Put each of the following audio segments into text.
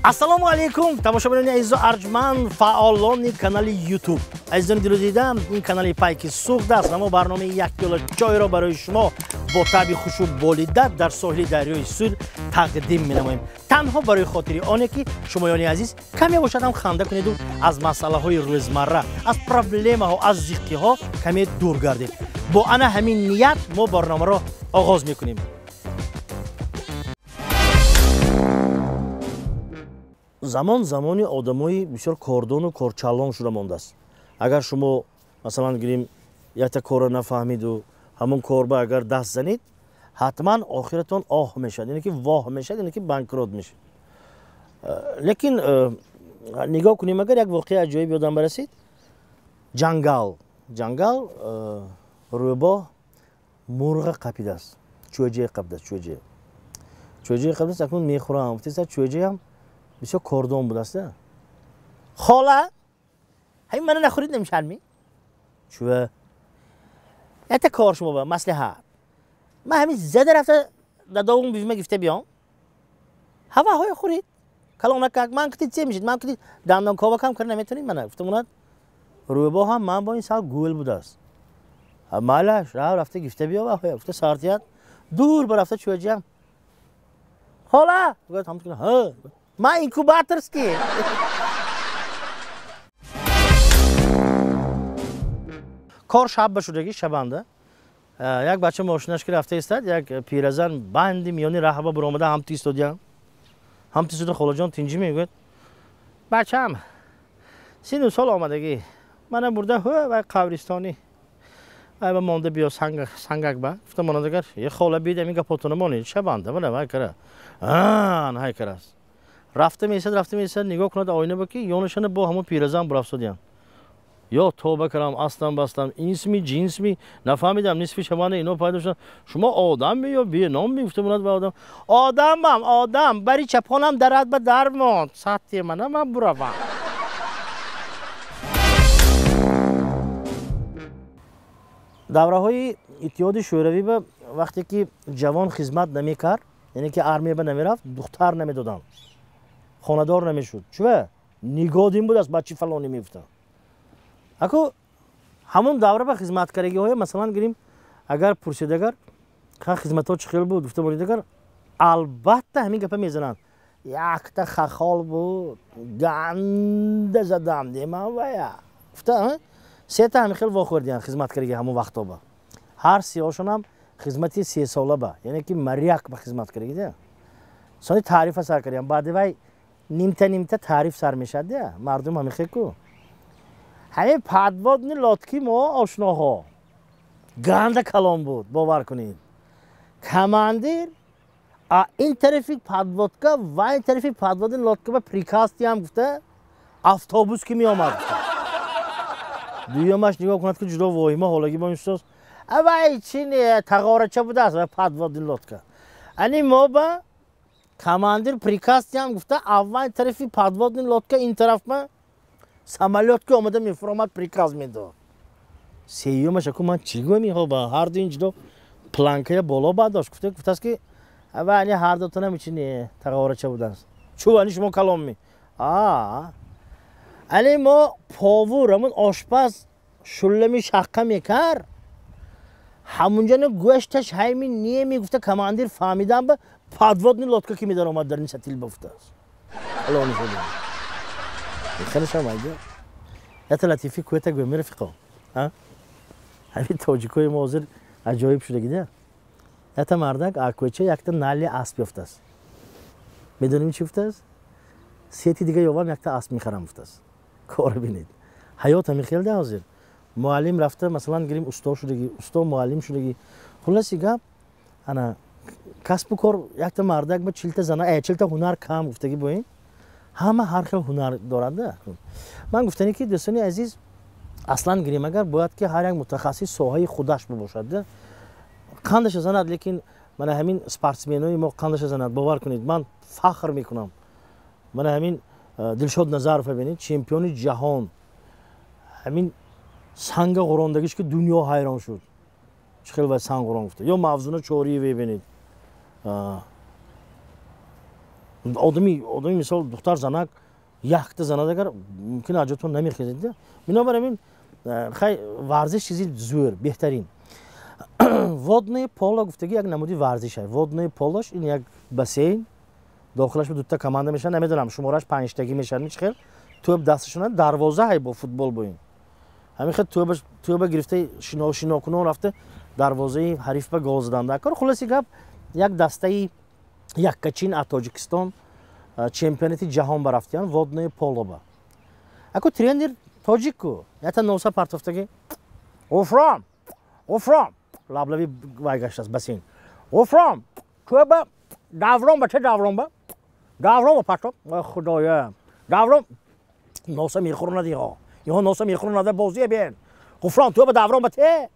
Assalomu alaykum tomoshabinlar aziz arjman faoloni kanali YouTube. Azizlar dilozidam این kanali payki sug'da است اما برنامه یک کیلو چای را برای شما با طعم خوشو بالیده در ساحل دریای سور تقدیم می‌نماییم. تنها برای خاطر آنه که شمایان عزیز کمی باشد هم خنده کنید و از مسائل روزمره از پرابلم ها از زیقی ها کمی دور گردید. با انا همین نیت ما برنامه را آغاز می‌کنیم. زمانی آدمای بسیار کاردان و کارچالان شده مانده است. اگر شما مثلا گیریم یک تا کار نفهمید و همون کار با اگر دست زنید حتما آخرتون آه میشد، یعنی که واه میشد، یعنی که بانکرات میشد. لیکن نگاه کنیم اگر یک واقعه عجیب یادم برسید، جنگل روی با مرغ قپیده است، چوجه قپیده است، چوجه قپیده است. اکنون میخورم گفتید چوجه هم بسیار کاردان بود است. خاله همین منو نخورید نمیشرمی؟ چوه یه کار شما با مصلحت من همین زده رفته داداون بیمه گفته بیام هواهای خورید کلام نکرد من کتید چه میشید من کتید دندان کاوا کم کردن نمیتونید من گفتم اونات روی با هم من با این سال گول بود است مالش رفته گفته بیا و گفته ساعتیت دور برفته چوه جام خاله گفتم ها ما اینکوباتورس کی کار شب بشودگی شبانده یک بچه ماشینش که رفته استاد یک پیرزن بندی میانی راهبا برآمده هم تیستودیان هم تیستود خاله جان تینجی میگه بچه‌م 39 سال آمدگی من برده و قبرستانی و مونده بیا سنگک با گفتم من دیگر یه خاله بیده میگه پاتون مانی شبانده من کرا نه کراست رفته میسد نگاه کنه آینه بکی یونشن با همون پیرزن برافسودیان یا توبه کردم اصلا بستم اینسمی جنسمی نفهمیدم نصفی شبانه اینو پیدا شد شما آدم می یا بی نام می گفتم به آدم بری چپانم درد به در ماند ساعتی من بروم دوره های اتحاد شوروی به وقتی که جوان خدمت نمیکرد یعنی که ارمیه به نمیرفت دختر نمیدادن خاندار نمیشد چوه نگاه دین بود از بچه فلانی میفته اکو همون دوره به خدمت کردگی های مثلا گیریم اگر پرسیدگر خدمت ها چخیل بود گفته بودیگر البته همین گپه میزنند یک تا خخال بود گنده زدم دیما ویا گفته سه تا همین خیلی واخوردیان خدمت کردگی همون وقتا با هر سیاشون هم خدمتی 3 ساله با یعنی که مریک به خدمت کردگی ده سانی تعریف سر کردیم بعد وای نیمته تعریف سر میشد ده مردم همین خیلی کو همین پدوادنی لاتکی ما آشناها گنده کلام بود باور کنید کماندیر این طرفی پدوادکا و این طرفی پدوادن لاتکا به پریکاستی هم گفته افتابوس که می آمد دویمش نگاه کند که جدا واهیمه حالگی با این شداست اوه چی نیه تقاره چه بوده است و پدوادن لاتکا یعنی ما با کماندیر پریکاستی هم گفته اول طرفی پدوادن لاتکا این طرف ما سمالیات که آمده میفرامد پریکاز میداد سیومش اکو من چی گوی میخواه با هر دو اینجا پلانکه بالا بعد داشت گفته است که اولی هر دو تا نمیچینی تقاره چه بوده است چو انی شما کلام می انی ما پاور همون آشپز شلمی شقه میکر همونجا نه گوشتش همین نیه میگفته کماندیر فهمیدم به پدوادنی لاتکا که میدار آمد در این ستیل بفته است الان شده خیلی شما میگه یا لطیفی کویت گوی رفیقا ها همین تاجیکای ما حاضر عجایب شده گیده یا تا مردک آکوچه یک تا نالی اسب یافته است میدونیم چی افته است سیتی دیگه یوام یک تا اسب میخرم افته است کار بینید حیات همین خیلی ده حاضر معلم رفته مثلا گیریم استاد شدگی استاد معلم شدگی خلاصی گپ انا کسب و کار یک تا مردک با 40 تا زنا 40 تا هنر کم گفتگی با این همه هر خیلی هنر دارنده من گفتنی که دوستانی عزیز اصلا گیریم اگر باید که هر یک متخصص ساحه خودش باشد قندش زند لیکن من همین اسپورتسمنای ما قندش زند باور کنید من فخر میکنم من همین دلشاد نظرف ببینید چمپیون جهان همین سنگ قراندگیش که دنیا حیران شد چه خیلی سنگ قران گفته یا موزون چوری ببینید odami misol دختر زنک یک تا زنده اگر ممکن حاجتون نمیخیزید بنابراین خیلی ورزش چیزی زور بهترین водное поло گفتگی یک نمودی ورزشه водное полоش این یک بسین داخلش دو تا کمانده میشن نمیدونم شمارش 5 تایی میشن میچخل توپ دستشون دروازه های با فوتبال با این همین خد توپ گرفته شنا کنه رفته دروازه حریف به گل زدن کار خلاصی گپ یک دسته یک کچین از تاجیکستان چمپیوناتی جهان برفتیان водное поло با اكو тренер تاجیکو یا نوسا پرتفتگی اوفرام لابلوی وایگشت است بسین اوفرام تو با داورون با چه داورون با پاتو خدایا داورون نوسا میخورونه دیگه یه نوسا میخورونه بازی بین اوفرام تو با داورون با ته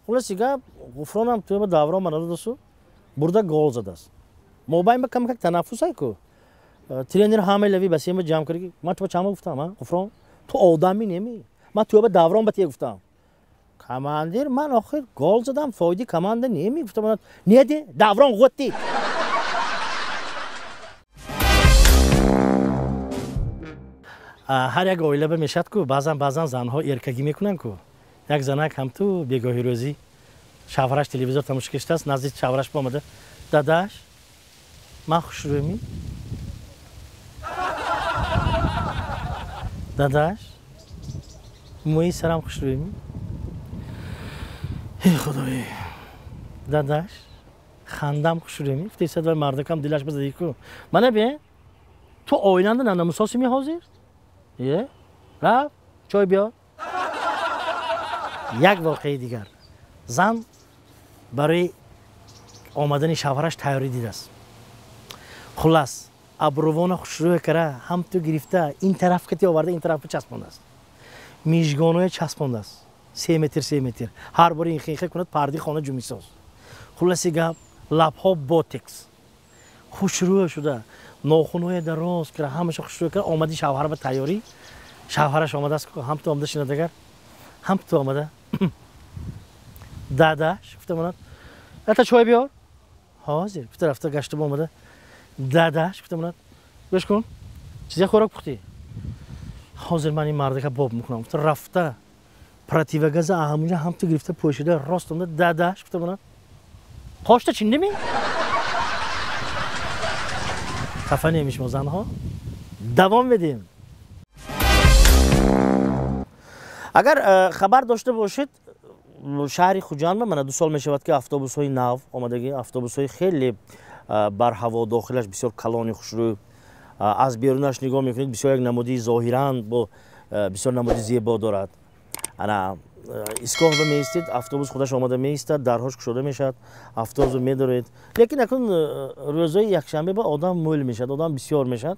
خلاص گپ اوفرام هم تو با داورون منو دوستو burada گل زده است موبایل با کم تنفس های کو ترینر همه لوی بسیم جمع کردی من تو چما گفتم ها اوفرام تو آدمی نمی من تو با داورون با ته گفتم کماندیر من آخر گل زدم فایده کمانده نمی گفتم نیده داورون قوتی هر یک اویله به میشد کو بعضا زنها ارکگی میکنن کو یک زنک هم تو بیگاهی روزی شوهرش تلویزیون تماشا کشته است نزدیک شوهرش با اومده داداش من خوش رومی داداش موی سرم خوش رومی ای خدایی داداش خندم خوش رومی فتی صد و مردکم دلش بزدی کو منه بین تو آیننده ناموساسی می حاضر یه رفت چای بیار یک واقعی دیگر زن برای آمدن شوهرش تیاری دیده است خلاص ابروان خوشروی کرده هم تو گرفته این طرف کتی آورده این طرف چسبانده است میشگانوی چسبانده است 3 متر هر بار این خیخه کند پردی خانه جو میساز خلاصی گپ لبها بوتکس خوشروی شده ناخونوی دراز کرده همش خوشروی کرده آمدی شوهر به تیاری شوهرش آمده است هم تو آمده شنیدگر هم تو آمده داداش گفته من تا چای بیار حاضر گفته رفته گشته با آمده داداش گفته من گوش کن چیزی خوراک پختی حاضر من این مرده که باب میکنم گفته رفته پراتیو گاز همونجا هم تو گرفته پوشیده راست آمده داداش گفته من پاشته چی نمی خفه نمیش ما زنها دوام بدیم اگر خبر داشته باشید شهر خوجان من 2 سال میشود که اتوبوس های نو آمدگی اتوبوس های خیلی بر هوا داخلش بسیار کلانی خوشرو از بیرونش نگاه میکنید بسیار یک نمودی ظاهرا با بسیار نمودی زیبا دارد انا ایستگاه به میستید اتوبوس خودش آمده میستد درهاش گشوده میشد اتوبوس میدارید لیکن اکنون روزهای یکشنبه با آدم مول میشد آدم بسیار میشد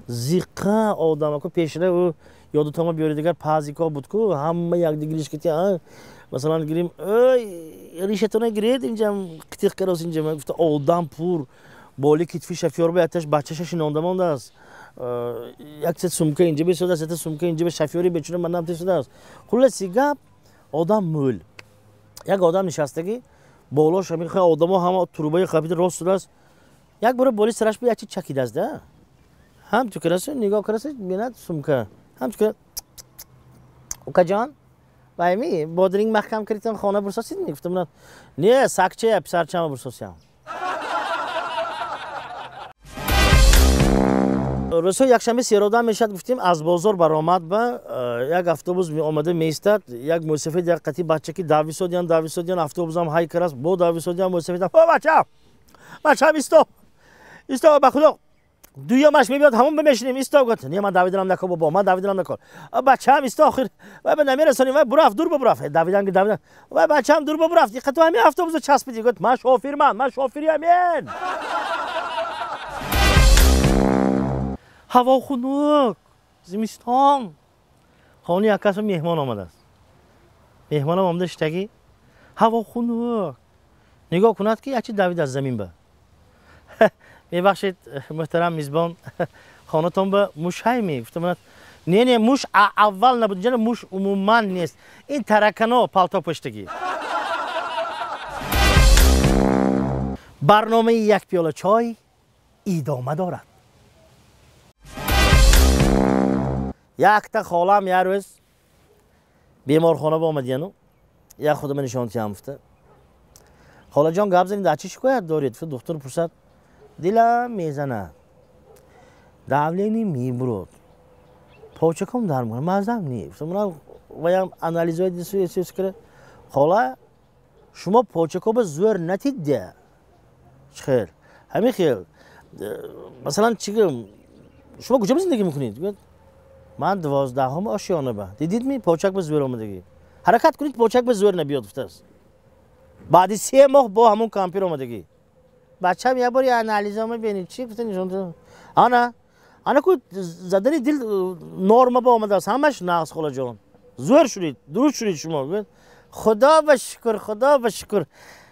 زیقه آدم اکو پیشره و یادتون بیارید دیگر پازیکا بود کو همه یک دیگریش کتی مثلا گریم ای ریشتونه گرید اینجا قطیق کراس اینجا من گفته آدم پور بالی کتفی شفیار به اتش بچه‌ش شینانده مانده است یک ست سمکه اینجا بسوده است سمکه اینجا به شفیاری بچونه من نم تسوده است خلاصی گپ آدم مول یک آدم نشستگی بالاش همین خیلی آدم ها همه تروبای خبید راست شده است یک بار بالی سرش به یک چی چکیده است هم تو کرسه نگاه کرسه بیند سمکه هم تو که اوکا جان بامی بادرینگ محکم کردیم خانه برساسید میگفتم نه سکچه پسر چما برساسیم روز یکشنبه سیراده میشد گفتیم از بازار برآمد به یک اتوبوس می آمده میستاد یک موسیقی دقتی بچه کی داویسودیان اتوبوس هم های کراس با داویسودیان موسیقی بچه ایستا به خدا دویامش میبیاد همون بمیشنیم ایستا گفت نه من داویدم نکن بابا من داویدم نکن بچه هم ایستا آخر و به نمیرسونیم و برو دور برو داویدم و بچه هم دور برو دیگه تو همین اتوبوس چسبیدی گفت من شوفری همین هوا خنک زمستان خانه یک کس مهمان آمده است مهمان آمده شتگی هوا خنک نگاه کند که یکی دوید از زمین به میبخشید محترم میزبان خانه‌تان به موش های میگفتم نه موش اول نبود جن موش عموما نیست این ترکنا پالتو پشتگی برنامه یک پیاله چای ادامه دارد یک تا خالم یه روز بیمارخانه با آمدیانو یک خودم نشانتی هم افته خاله جان گپ زدیم در چی شکایت دارید دکتر پرسید دلم میزنه داولینی میبرد پاچکم در مونه مزم نیست من ویم انالیزهای دیسوی چیز کرد خاله شما پاچکو به زور نتیده خیر همین خیر مثلا چیگم شما کجا زندگی میکنید من 12 آشیانه به دیدید می پاچک به زور آمدگی حرکت کنید پاچک به زور نبیاد است بعد 3 ماه با همون کامپیر آمدگی بچه‌م یه باری انالیزا میبینید چی گفتن نشون انا کو زدنی دل نرم با آمده است همش نقص خاله جان زور شدید درست شدید شما خدا بشکر خدا بشکر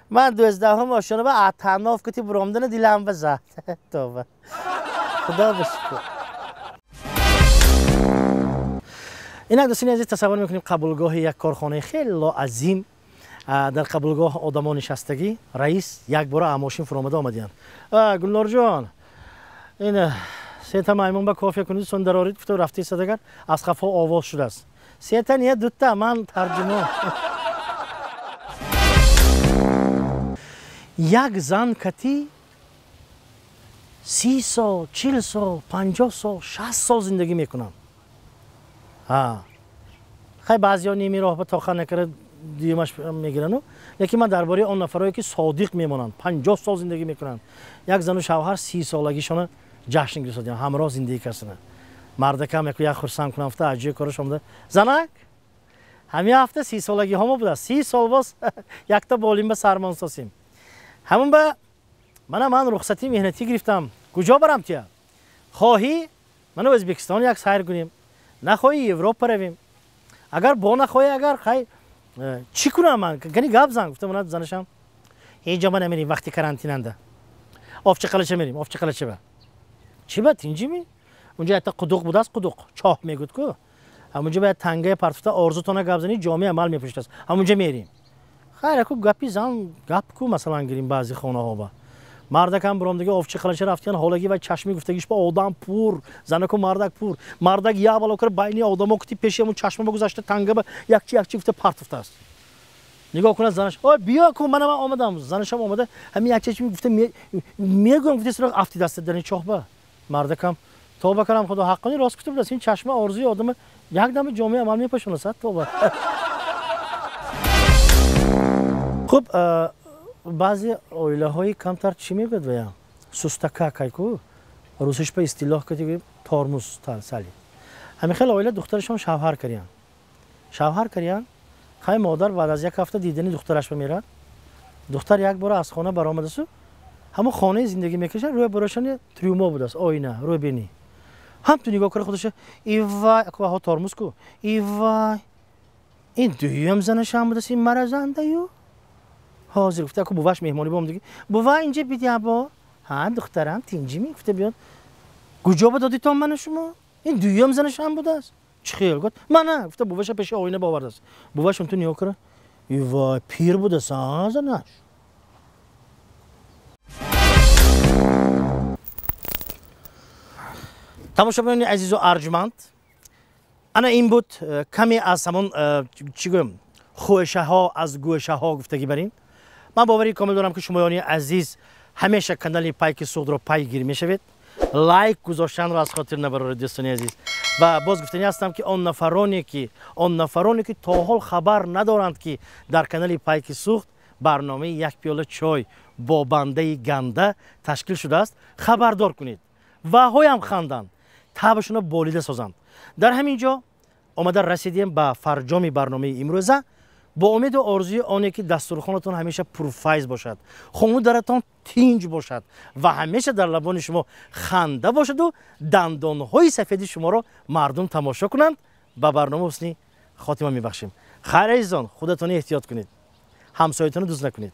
من 12 آشیانه به اطناف کتی برامدن دلم بزد توبه خدا بشکر اینا دوستان عزیز تصور میکنیم قبولگاه یک کارخانه خیلی عظیم در قبولگاه آدمان نشستگی رئیس یک بار ماشین فرآمده آمدیان گلنار جان این سه تا میمون با کافی کنید سون درارید گفت رفتی صدگر از خفا آواز شده است سه تا نه دو تا من ترجمه یک زن کتی 30 سال 40 سال 50 سال 60 سال زندگی میکنن خیلی بعضیا نیمی راه به تاخیر نکرده دیمش میگیرن لیکن من درباره آن نفرایی که صادق میمونن 50 سال زندگی میکنن یک زن و شوهر 30 سالگیشون جشن گرفتن همراه زندگی کردن مردکم یک خرسند کنم هفته اجازه کارش اومده زنک همین هفته 30 سالگی هم بوده 30 سال باز یک تا بالیم به سرمان ساسیم همون به من رخصتی مهنتی گرفتم کجا برم تیا خواهی من ازبکستان یک سیر کنیم نخواهی اروپا رویم اگر با نخواهی اگر خیر چی کنم من گنی گپ زن گفتم من زنشم اینجا ما نمیریم وقتی کرانتیننده آفچه قلچه میریم آفچه قلچه به چی بعد اینجا می اونجا حتی قدوق بود است قدوق چاه میگود کو همونجا باید تنگه پرتفتا آرزوتونه گپ زنی جامعه عمل میپشت است همونجا میریم خیر کو گپی زن گپ کو مثلا گیریم بعضی خونه ها با مردکم برام دیگه آفچه قلچه رفتن حالگی و چشمی گفتگیش با آدم پور زنکو مردک پور مردک یا بالا کر بینی آدمو کتی پیشمون چشم بگذاشته تنگه به یک چی گفته پرتفته است نگاه کنه زنش آ بیا کو من آمدم زنش هم آمده همین یک چی گفته میگم گفته سراغ افتی دست دادن چاه با مردکم توبه کردم خدا حقانی راست گفته بود این چشم آرزوی آدم یک دم جامعه عمل میپشونه صد توبه خب بعضی اویله های کمتر چی میگوید ویا سوستکا کایکو روسش به اصطلاح کتی ترمز تلسلی همین خیلی اویله دخترشون شوهر کردن خیلی مادر بعد از یک هفته دیدنی دخترش میرد دختر یک بار از خانه برآمده سو همون خانه زندگی میکشه روی براشون تریوما بود است آینه روی بینی هم تو نگاه کنه خودش ای وای ها ترمز کو ای وای این دویم زنش هم بود است این مرزنده یو حاضر گفته که بوواش مهمانی بام دیگه بووا اینجا بیدی با ها دخترم تینجی می گفته بیاد کجا دادی تو من شما این دویم زنش هم بوده است چه خیال گفت من نه گفته بوواش پیش آینه باورد است بوواش تو نگاه کنه ای وای پیر بوده ساز زنش تماشاگران عزیز و ارجمند انا این بود کمی از همون چی گویم خوشه ها از گوشه ها گفتگی بریم من باوری کامل دارم که شمایانی عزیز همیشه کانال پایک سود رو پیگیر میشوید لایک گذاشتن رو از خاطر نبرید دوستان عزیز و باز گفتنی هستم که آن نفرانی که تا حال خبر ندارند که در کانال پایک سوخت برنامه یک پیاله چای با بنده گنده تشکیل شده است خبردار کنید و هایم خواندن تابشون رو بالیده سازند در همین جا آمده رسیدیم به فرجام برنامه امروزه با امید و آرزوی آنه که دسترخوانتون همیشه پرفیض باشد خانه درتان تینج باشد و همیشه در لبان شما خنده باشد و دندانهای سفید شما را مردم تماشا کنند به برنامه حسنی خاتمه میبخشیم خیر عزیزان خودتون احتیاط کنید همسایتون رو دوست نکنید